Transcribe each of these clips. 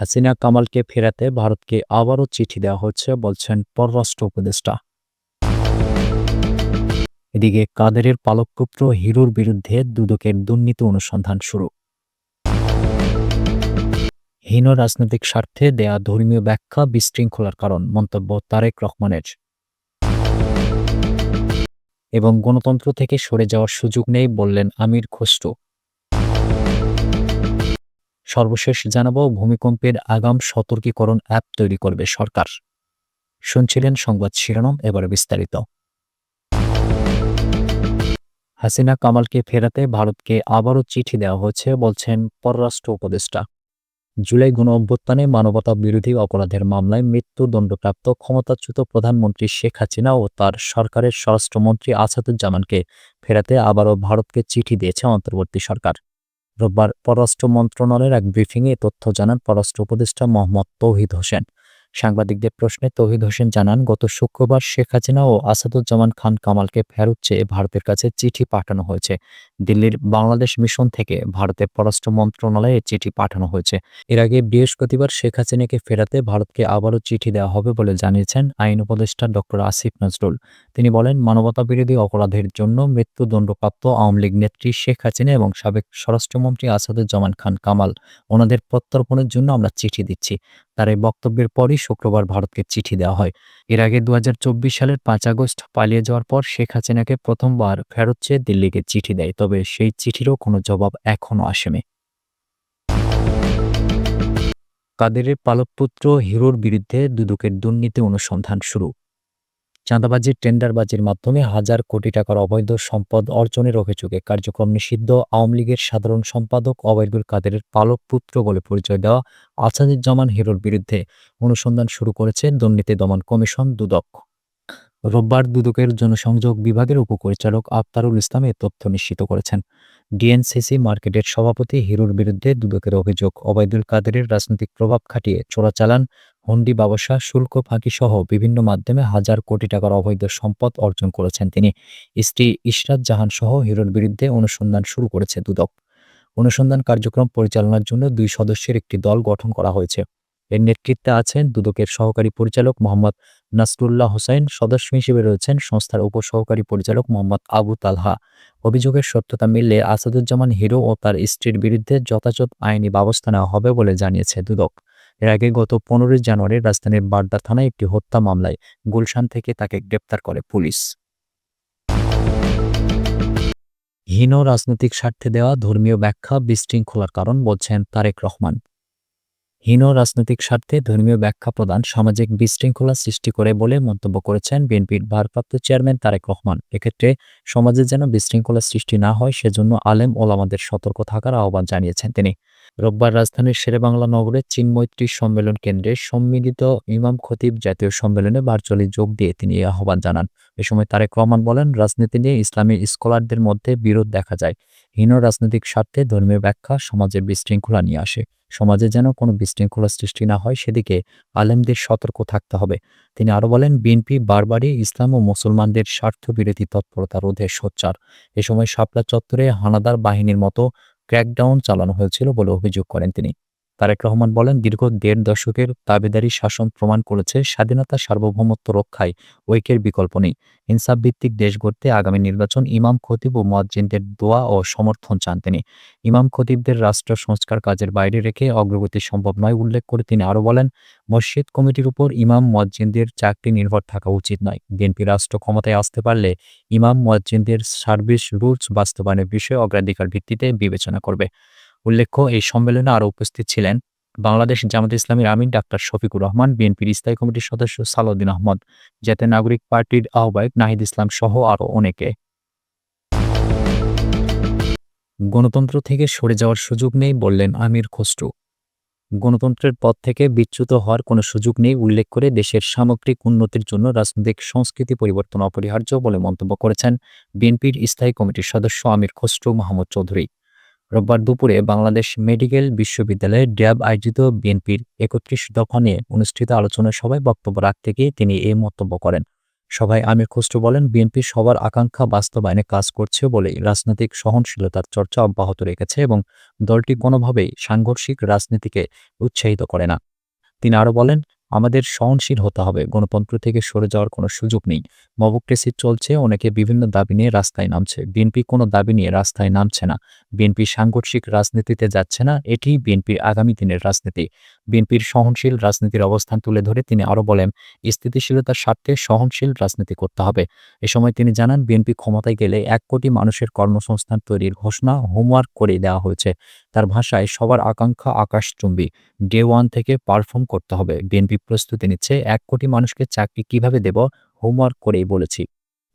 হাসিনা কামালকে ফেরাতে ভারতকে আবারও চিঠি দেওয়া হচ্ছে বলছেন পররাষ্ট্র উপদেষ্টা। এদিকে কাদেরের পালক পুত্র হিরোর বিরুদ্ধে দুদকের দুর্নীতি অনুসন্ধান শুরু। হীন রাজনৈতিক স্বার্থে দেয়া ধর্মীয় ব্যাখ্যা বিশৃঙ্খলার কারণ, মন্তব্য তারেক রহমানের। এবং গণতন্ত্র থেকে সরে যাওয়ার সুযোগ নেই বললেন আমির খসরু। সর্বশেষ জানাবো, ভূমিকম্পের আগাম সতর্কীকরণ অ্যাপ তৈরি করবে সরকার। শুনছিলেন সংবাদ শিরোনাম, এবারে বিস্তারিত। হাসিনা কামালকে ফেরাতে ভারতকে আবারও চিঠি দেওয়া হয়েছে বলছেন পররাষ্ট্র উপদেষ্টা। জুলাই গণঅভ্যুত্থানে মানবতা বিরোধী অপরাধের মামলায় মৃত্যুদণ্ডপ্রাপ্ত ক্ষমতাচ্যুত প্রধানমন্ত্রী শেখ হাসিনা ও তার সরকারের স্বরাষ্ট্রমন্ত্রী আসাদুজ্জামানকে ফেরাতে আবারও ভারতকে চিঠি দিয়েছে অন্তর্বর্তী সরকার। রোববার পররাষ্ট্র মন্ত্রণালয়ের এক ব্রিফিংয়ে তথ্য জানান পররাষ্ট্র উপদেষ্টা মোহাম্মদ তৌহিদ হোসেন। সাংবাদিকদের প্রশ্নে তৌহিদ হোসেন জানান, গত শুক্রবার শেখ হাসিনা ও আসাদুজ্জামান খান কামালকে ফেরত চেয়ে ভারতের কাছে চিঠি পাঠানো হয়েছে। দিল্লির বাংলাদেশ মিশন থেকে ভারতের পররাষ্ট্র মন্ত্রণালয়ে চিঠি পাঠানো হয়েছে। এর আগে বৃহস্পতিবার শেখ হাসিনাকে ফেরাতে ভারতকে আবারও চিঠি দেওয়া হবে বলে জানিয়েছেন আইন উপদেষ্টা ডক্টর আসিফ নজরুল। তিনি বলেন, মানবতাবিরোধী অপরাধের জন্য মৃত্যুদণ্ডপ্রাপ্ত আওয়ামী লীগ নেত্রী শেখ হাসিনা এবং সাবেক স্বরাষ্ট্রমন্ত্রী আসাদুজ্জামান খান কামাল ওনাদের প্রত্যর্পণের জন্য আমরা চিঠি দিচ্ছি। তার এই বক্তব্যের পরই শুক্রবার ভারতকে চিঠি দেওয়া হয়। এর আগে ২০২৪ সালের ৫ আগস্ট পালিয়ে যাওয়ার পর শেখ হাসিনাকে প্রথমবার ফেরত চেয়ে দিল্লিকে চিঠি দেয়, তবে সেই চিঠিরও কোনো জবাব এখনও আসেনি। কাদেরের পালক পুত্র হিরোর বিরুদ্ধে দুদকের দুর্নীতি অনুসন্ধান শুরু। চাঁদাবাজি, টেন্ডারবাজির মাধ্যমে হাজার কোটি টাকার অবৈধ সম্পদ অর্জনের অভিযোগে কার্যক্রম নিষিদ্ধ আওয়ামী লীগের সাধারণ সম্পাদক ওবায়দুল কাদেরের পালক পুত্র বলে পরিচয় দেওয়া আসাদুজ্জামান হিরোর বিরুদ্ধে অনুসন্ধান শুরু করেছে দুর্নীতি দমন কমিশন দুদক। রোববার দুদকের জনসংযোগ বিভাগের উপপরিচালক আফতারুল ইসলাম এ তথ্য নিশ্চিত করেছেন। ডিএনসিসি মার্কেটের সভাপতি হিরোর বিরুদ্ধে দুদকের অভিযোগ, ওবায়দুল কাদেরের রাজনৈতিক প্রভাব খাটিয়ে চোরাচালান, হুন্ডি ব্যবসা, শুল্ক ফাঁকি সহ বিভিন্ন মাধ্যমে হাজার কোটি টাকার অবৈধ সম্পদ অর্জন করেছেন তিনি। স্ত্রী ইশরাত জাহান সহ হিরোর বিরুদ্ধে অনুসন্ধান শুরু করেছে দুদক। অনুসন্ধান কার্যক্রম পরিচালনার জন্য ২ সদস্যের একটি দল গঠন করা হয়েছে। এর নেতৃত্বে আছেন দুদকের সহকারী পরিচালক মোহাম্মদ নাসরুল্লাহ হোসাইন। সদস্য হিসেবে রয়েছেন সংস্থার উপসহকারী পরিচালক মোহাম্মদ আবু তালহা। অভিযোগের সত্যতা মিললে আসাদুজ্জামান হিরো ও তার স্ত্রীর বিরুদ্ধে যথাযথ আইনি ব্যবস্থা নেওয়া হবে বলে জানিয়েছে দুদক। এর আগে গত ১৫ জানুয়ারি রাজধানীর বাড্ডা থানায় একটি হত্যা মামলায় গুলশান থেকে তাকে গ্রেপ্তার করে পুলিশ। হীন রাজনৈতিক স্বার্থে দেওয়া ধর্মীয় ব্যাখ্যা বিশৃঙ্খলার কারণ বলছেন তারেক রহমান। হীন রাজনৈতিক স্বার্থে ধর্মীয় ব্যাখ্যা প্রদান সামাজিক বিশৃঙ্খলা সৃষ্টি করে বলে মন্তব্য করেছেন বিএনপির ভারপ্রাপ্ত চেয়ারম্যান তারেক রহমান। এক্ষেত্রে সমাজে যেন বিশৃঙ্খলা সৃষ্টি না হয় সেজন্য আলেম ওলামাদের সতর্ক থাকার আহ্বান জানিয়েছেন তিনি। রোববার রাজধানীর শেরেবাংলা নগরের চিন্মৈত্রী সম্মেলন কেন্দ্রে সম্মিলিত ইমাম খতিব জাতীয় সম্মেলনে ভার্চুয়ালি যোগ দিয়ে তিনি এই আহ্বান জানান। এ সময় তারেক রহমান বলেন, রাজনীতি নিয়ে ইসলামী স্কলারদের মধ্যে বিরোধ দেখা যায়। হীন রাজনৈতিক স্বার্থে ধর্মীয় ব্যাখ্যা সমাজে বিশৃঙ্খলা নিয়ে আসে। সমাজে যেন কোনো বিশৃঙ্খলা সৃষ্টি না হয় সেদিকে আলেমদের সতর্ক থাকতে হবে। তিনি আরও বলেন, বিএনপি বারবারই ইসলাম ও মুসলমানদের স্বার্থবিরোধী তৎপরতা রোধে সোচ্চার। এ সময় শাপলা চত্বরে হানাদার বাহিনীর মতো ক্র্যাকডাউন চালানো হয়েছিল বলে অভিযোগ করেন তিনি। তারেক রহমান বলেন, দীর্ঘ ১.৫ দশকের দাবিদারি শাসন প্রমাণ করেছে স্বাধীনতা সার্বভৌমত্ব রক্ষায় ঐক্যের বিকল্প নেই। ইনসাফভিত্তিক দেশ গড়তে আগামী নির্বাচন ইমাম খতিব ও মুয়াজ্জিনদের দোয়া ও সমর্থন চান তিনি। ইমাম খতিবদের রাষ্ট্র সংস্কার কাজের বাইরে রেখে অগ্রগতি সম্ভব নয় উল্লেখ করে তিনি আরও বলেন, মসজিদ কমিটির উপর ইমাম মুয়াজ্জিনদের চাকরি নির্ভর থাকা উচিত নয়। বিএনপি রাষ্ট্র ক্ষমতায় আসতে পারলে ইমাম মুয়াজ্জিনদের সার্ভিস রুলস বাস্তবায়নের বিষয়ে অগ্রাধিকার ভিত্তিতে বিবেচনা করবে। উল্লেখ্য, এই সম্মেলনে আরও উপস্থিত ছিলেন বাংলাদেশ জামায়াতে ইসলামীর আমির ডাক্তার শফিকুর রহমান, বিএনপির স্থায়ী কমিটির সদস্য সালাউদ্দিন আহমদ, জাতীয় নাগরিক পার্টির আহ্বায়ক নাহিদ ইসলাম সহ আরও অনেকে। গণতন্ত্র থেকে সরে যাওয়ার সুযোগ নেই বললেন আমির খসরু। গণতন্ত্রের পথ থেকে বিচ্যুত হওয়ার কোনো সুযোগ নেই উল্লেখ করে দেশের সামগ্রিক উন্নতির জন্য রাজনৈতিক সংস্কৃতি পরিবর্তন অপরিহার্য বলে মন্তব্য করেছেন বিএনপির স্থায়ী কমিটির সদস্য আমির খসরু মাহমুদ চৌধুরী। রোববার দুপুরে বাংলাদেশ মেডিকেল বিশ্ববিদ্যালয়ে ড্যাব আয়োজিত বিএনপির ৩১ দফা নিয়ে অনুষ্ঠিত আলোচনা সভায় বক্তব্য রাখতে গিয়ে তিনি এই মন্তব্য করেন। সভায় আমির খসরু বলেন, বিএনপি সবার আকাঙ্ক্ষা বাস্তবায়নে কাজ করছে বলেই রাজনৈতিক সহনশীলতার চর্চা অব্যাহত রেখেছে এবং দলটি কোনোভাবেই সাংঘর্ষিক রাজনীতিকে উৎসাহিত করে না। তিনি আরও বলেন, আমাদের সহনশীল হতে হবে, গণতন্ত্র থেকে সরে যাওয়ার কোনো সুযোগ নেই। মবক্রেসি চলছে, অনেকে বিভিন্ন দাবি নিয়ে রাস্তায় নামছে। বিএনপি কোনো দাবি নিয়ে রাস্তায় নামছে না। বিএনপি সাংঘর্ষিক রাজনীতিতে যাচ্ছে না, এটিই বিএনপির আগামী দিনের রাজনীতি। বিএনপির সহনশীল রাজনীতির অবস্থান তুলে ধরে তিনি আরও বলেন, স্থিতিশীলতার স্বার্থে সহনশীল রাজনীতি করতে হবে। এ সময় তিনি জানান, বিএনপি ক্ষমতায় গেলে ১ কোটি মানুষের কর্মসংস্থান তৈরির ঘোষণা হোমওয়ার্ক করে দেওয়া হয়েছে। তার ভাষায়, সবার আকাঙ্ক্ষা আকাশচুম্বী, ডে ওয়ান থেকে পারফর্ম করতে হবে। বিএনপি প্রস্তুতি নিচ্ছে, ১ কোটি মানুষকে চাকরি কিভাবে দেব, হোমওয়ার্ক করেই বলেছি।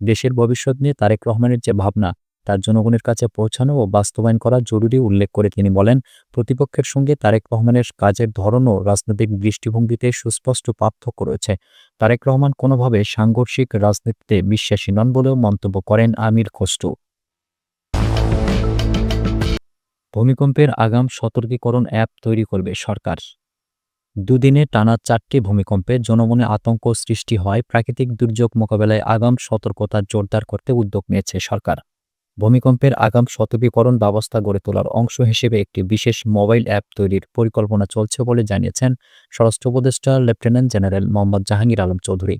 দেশের ভবিষ্যৎ নিয়ে তারেক রহমানের যে ভাবনা, তার জনগণের কাছে পৌঁছানো ও বাস্তবায়ন করা জরুরি উল্লেখ করে তিনি বলেন, প্রতিপক্ষের সঙ্গে তারেক রহমানের কাজের ধরন ও রাজনৈতিক দৃষ্টিভঙ্গিতে সুস্পষ্ট পার্থক্য রয়েছে। তারেক রহমান কোনোভাবে সাংঘর্ষিক রাজনীতিতে বিশ্বাসী নন বলেও মন্তব্য করেন আমির খসরু। ভূমিকম্পের আগাম সতর্কীকরণ অ্যাপ তৈরি করবে সরকার। দুদিনে টানা ৪টি ভূমিকম্পে জনমনে আতঙ্ক সৃষ্টি হয়। প্রাকৃতিক দুর্যোগ মোকাবেলায় আগাম সতর্কতা জোরদার করতে উদ্যোগ নিয়েছে সরকার। ভূমিকম্পের আগাম সতর্কীকরণ ব্যবস্থা গড়ে তোলার অংশ হিসেবে একটি বিশেষ মোবাইল অ্যাপ তৈরির পরিকল্পনা চলছে বলে জানিয়েছেন স্বরাষ্ট্র উপদেষ্টা লেফটেন্যান্ট জেনারেল মোহাম্মদ জাহাঙ্গীর আলম চৌধুরী।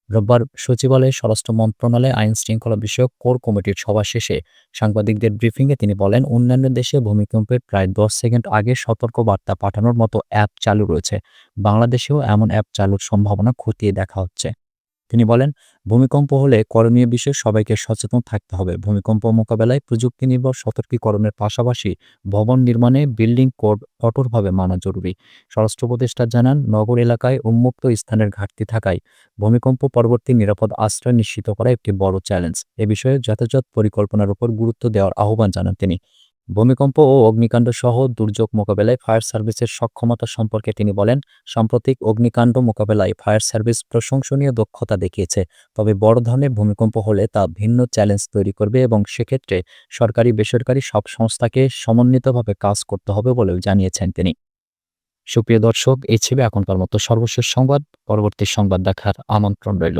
রোববার সচিবালয়ে স্বরাষ্ট্র মন্ত্রণালয়ে আইন শৃঙ্খলা বিষয়ক কোর কমিটির সভা শেষে সাংবাদিকদের ব্রিফিংয়ে তিনি বলেন, অন্যান্য দেশে ভূমিকম্পের প্রায় ১০ সেকেন্ড আগে সতর্কবার্তা পাঠানোর মতো অ্যাপ চালু রয়েছে। বাংলাদেশেও এমন অ্যাপ চালুর সম্ভাবনা খতিয়ে দেখা হচ্ছে। তিনি বলেন, ভূমিকম্প হলে করণীয় বিষয়ে সবাইকে সচেতন থাকতে হবে। ভূমিকম্প মোকাবেলায় প্রযুক্তি নির্ভর সতর্কীকরণের পাশাপাশি ভবন নির্মাণে বিল্ডিং কোড কঠোরভাবে মানা জরুরি। স্বরাষ্ট্র উপদেষ্টা জানান, নগর এলাকায় উন্মুক্ত স্থানের ঘাটতি থাকায় ভূমিকম্প পরবর্তী নিরাপদ আশ্রয় নিশ্চিত করা একটি বড় চ্যালেঞ্জ। এ বিষয়ে যথাযথ পরিকল্পনার উপর গুরুত্ব দেওয়ার আহ্বান জানান তিনি। ভূমিকম্প ও অগ্নিকাণ্ড সহ দুর্যোগ মোকাবেলায় ফায়ার সার্ভিসের সক্ষমতা সম্পর্কে তিনি বলেন, সাম্প্রতিক অগ্নিকাণ্ড মোকাবেলায় ফায়ার সার্ভিস প্রশংসনীয় দক্ষতা দেখিয়েছে। তবে বড় ধরনের ভূমিকম্প হলে তা ভিন্ন চ্যালেঞ্জ তৈরি করবে এবং সেক্ষেত্রে সরকারি বেসরকারি সব সংস্থাকে সমন্বিতভাবে কাজ করতে হবে বলেও জানিয়েছেন তিনি। সুপ্রিয় দর্শক, এই ছিল এখনকার মতো সর্বশেষ সংবাদ। পরবর্তী সংবাদ দেখার আমন্ত্রণ রইল।